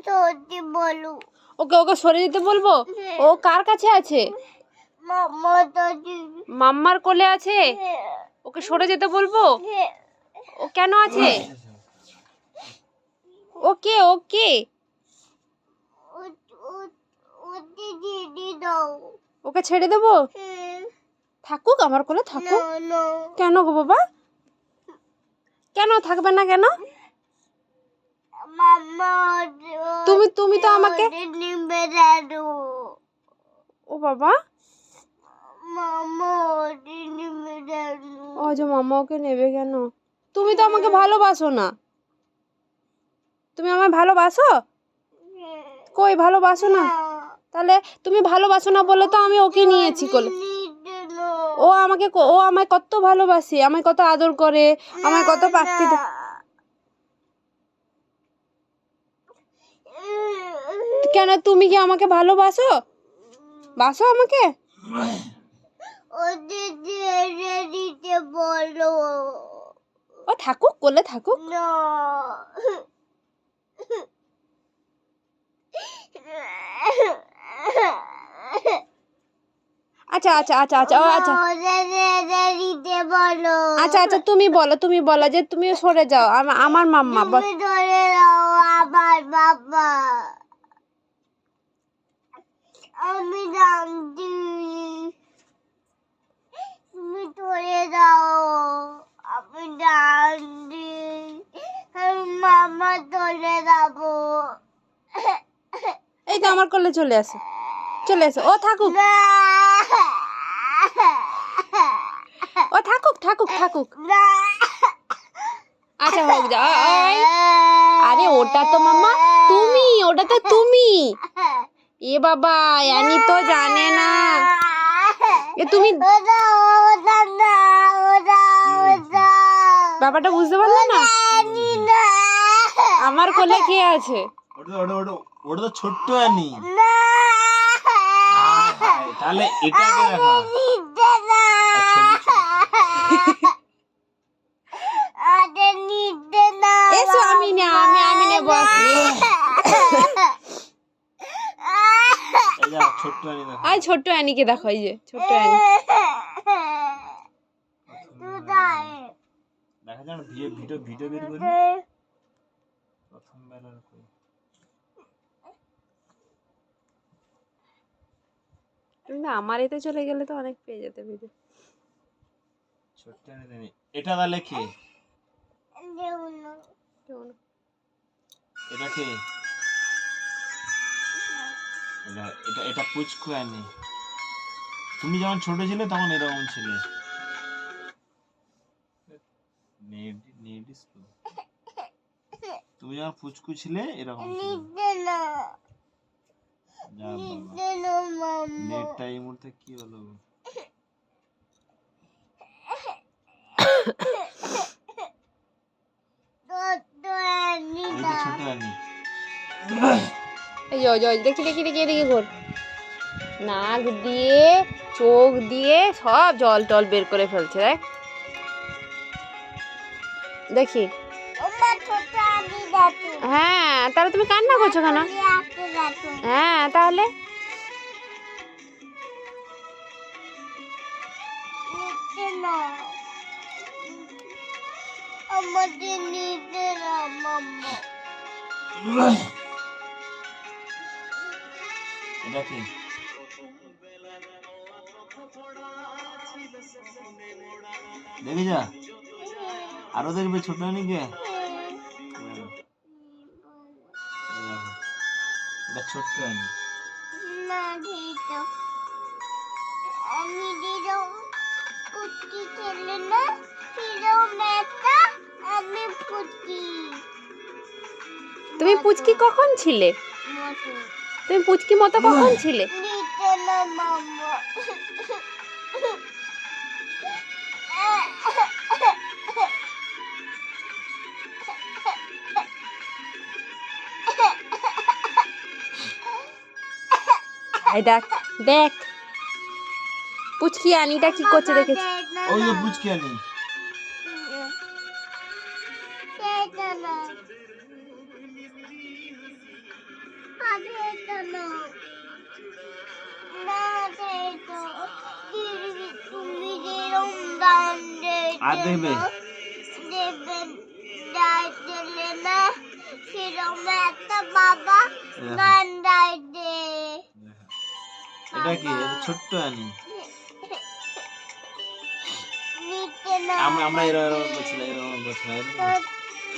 সত্যি বলো। ওকে ওকে সরে যেতে বলবো? ও কার কাছে আছে? মাম্মার কোলে আছে। ওকে সরে যেতে বলবো? ও কেন আছে? ওকে ওকে ওকে ছেড়ে দেবো? থাকুক আমার কোলে থাকুক। কেন গো বাবা? কেন থাকবে না কেন? তুমি তুমি তো আমাকে ও বাবা ও যে মামা ওকে নেবে কেন? তুমি তো আমাকে ভালোবাসো না। তুমি আমায় ভালোবাসো? কই ভালোবাসো না? তাহলে তুমি ভালোবাসো না বলে তো আমি ওকে নিয়েছি কোলে। ও আমায় কত ভালোবাসে, আমায় কত আদর করে, আমায় কত পাখি দেয়। কেন তুমি কি আমাকে ভালোবাসো? বাসো আমাকে? ও থাকুক কোলে থাকুক। আচ্ছা আচ্ছা আচ্ছা আচ্ছা ও আচ্ছা আচ্ছা আচ্ছা তুমি বলো যে তুমি সরে যাও। আমার মাম্মা আমার বাবা আমি জানছি তুমি ধরে দাও। আমি জানছি মামা ধরে যাবো। এই তো আমার কোলে চলে আসে ও থাকুক ও থাকুক থাকুক থাকুক। আচ্ছা হোক যা। আরে ওটা তো মাম্মা তুমি, ওটা তো তুমি। এ বাবা অ্যানি তো জানে না। এ তুমি ব্যাপারটা বুঝতে পারলে না? আমার কোলে কে আছে? ওটা তো ছোট্ট অ্যানি। তাহলে এটাকে দেখো। এসো আমি নেবো। ছোট্ট অ্যানি দেখো। আই ছোট্ট অ্যানিকে দেখো, এই যে ছোট্ট অ্যানি। দেখা যায় না ভিডিও বের করি প্রথম বেলার কই। কিন্তু আমার এতে চলে গেলে তো অনেক পেয়ে যেতে ভিডিও। ছোট্ট অ্যানি এটা তাহলে কি? এটা কি? এটা পুচকু অ্যানি। তুমি যখন ছোট ছিলে তখন এরকম ছিলে। তুমি যখন পুচকু ছিলে এরকম ছিলে। নেটটা এই মুহূর্তে কি হলো? ছোট অ্যানি। এই যে দেখি এদিকে ঘোর। নাক দিয়ে চোখ দিয়ে সব জল টল বের করে ফেলছে। দেখি। হ্যাঁ তাহলে তুমি কান্না করছো কেন? হ্যাঁ তাহলে আমাদের নিজের মাম্মা। এটা কি? দেখি যা আরো দেখবে ছোট অ্যানিকে। এটা ছোট্ট অ্যানি। না দিতো আমি দিদো কুচকি খেলে না দিদো মেটা আমি পুচকি। তুমি পুচকি কখন ছিলে? তুমি পুচকি মতো কখন ছিলে? দিতে না মাম্মা। এই দেখ দেখ পুচকি অ্যানিটা কি করছে দেখেছি। ওই যে পুচকি অ্যানি। খেতো না না খেতো তুমি যেরকম গান আর দেখবে দেবেন দিলে না সেরকম একটা বাবা গান গাইতে এটা কি এটা ছোট্ট আনি নিতে না আমরা এরকম করছিলাম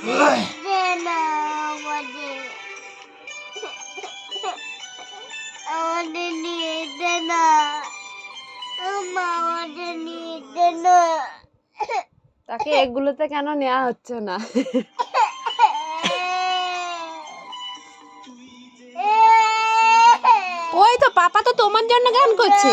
নিতে না আমাদের আমাদের নিতে না আমাদের নিতে না তাকে এগুলোতে কেন নেওয়া হচ্ছে না? ওই তো পাপা তো তোমার জন্য গান করছে।